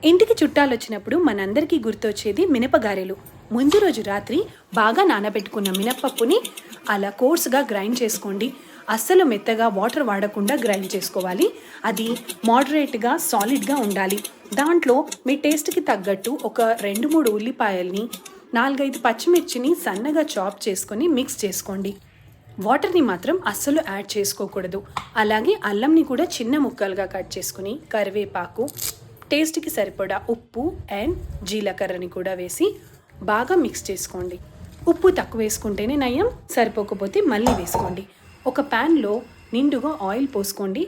ఇంటికి చుట్టాలు వచ్చినప్పుడు మనందరికీ గుర్తొచ్చేది మినపగారెలు. ముందు రోజు రాత్రి బాగా నానబెట్టుకున్న మినప్పప్పుని అలా కోర్స్గా గ్రైండ్ చేసుకోండి. అస్సలు మెత్తగా వాటర్ వాడకుండా గ్రైండ్ చేసుకోవాలి. అది మోడరేట్గా సాలిడ్గా ఉండాలి. దాంట్లో మీ టేస్ట్కి తగ్గట్టు ఒక 2-3 ఉల్లిపాయల్ని, 4-5 పచ్చిమిర్చిని సన్నగా చాప్ చేసుకొని మిక్స్ చేసుకోండి. వాటర్ని మాత్రం అస్సలు యాడ్ చేసుకోకూడదు. అలాగే అల్లంని కూడా చిన్న ముక్కలుగా కట్ చేసుకుని, కరివేపాకు, టేస్ట్కి సరిపడా ఉప్పు అండ్ జీలకర్రని కూడా వేసి బాగా మిక్స్ చేసుకోండి. ఉప్పు తక్కువ వేసుకుంటేనే నయం, సరిపోకపోతే మళ్ళీ వేసుకోండి. ఒక ప్యాన్లో నిండుగా ఆయిల్ పోసుకోండి.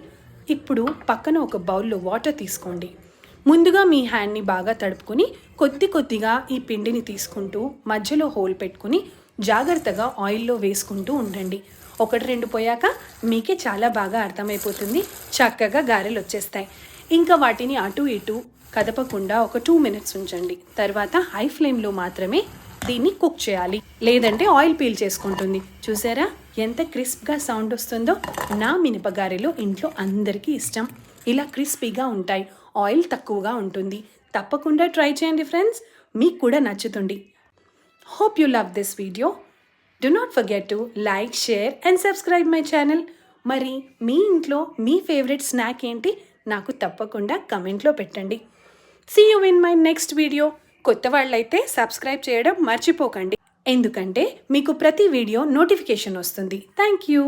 ఇప్పుడు పక్కన ఒక బౌల్లో వాటర్ తీసుకోండి. ముందుగా మీ హ్యాండ్ని బాగా తడుపుకొని కొద్దిగా ఈ పిండిని తీసుకుంటూ మధ్యలో హోల్ పెట్టుకుని జాగ్రత్తగా ఆయిల్లో వేసుకుంటూ ఉండండి. 1-2 పోయాక మీకే చాలా బాగా అర్థమైపోతుంది. చక్కగా గారెలు వచ్చేస్తాయి. ఇంకా వాటిని అటు ఇటు కదపకుండా ఒక 2 minutes ఉంచండి. తర్వాత హై ఫ్లేమ్లో మాత్రమే దీన్ని కుక్ చేయాలి, లేదంటే ఆయిల్ పీల్ చేసుకుంటుంది. చూసారా ఎంత క్రిస్ప్గా సౌండ్ వస్తుందో? నా మినపగారెలు ఇంట్లో అందరికీ ఇష్టం. ఇలా క్రిస్పీగా ఉంటాయి, ఆయిల్ తక్కువగా ఉంటుంది. తప్పకుండా ట్రై చేయండి ఫ్రెండ్స్, మీకు కూడా నచ్చుతుంది. Hope you love this video. Do not forget to like, share and subscribe my channel. మరి మీ ఇంట్లో మీ ఫేవరెట్ స్నాక్ ఏంటి నాకు తప్పకుండా కమెంట్లో పెట్టండి. See you in my next video. కొత్త వాళ్ళైతే సబ్స్క్రైబ్ చేయడం మర్చిపోకండి, ఎందుకంటే మీకు ప్రతి వీడియో నోటిఫికేషన్ వస్తుంది. Thank you.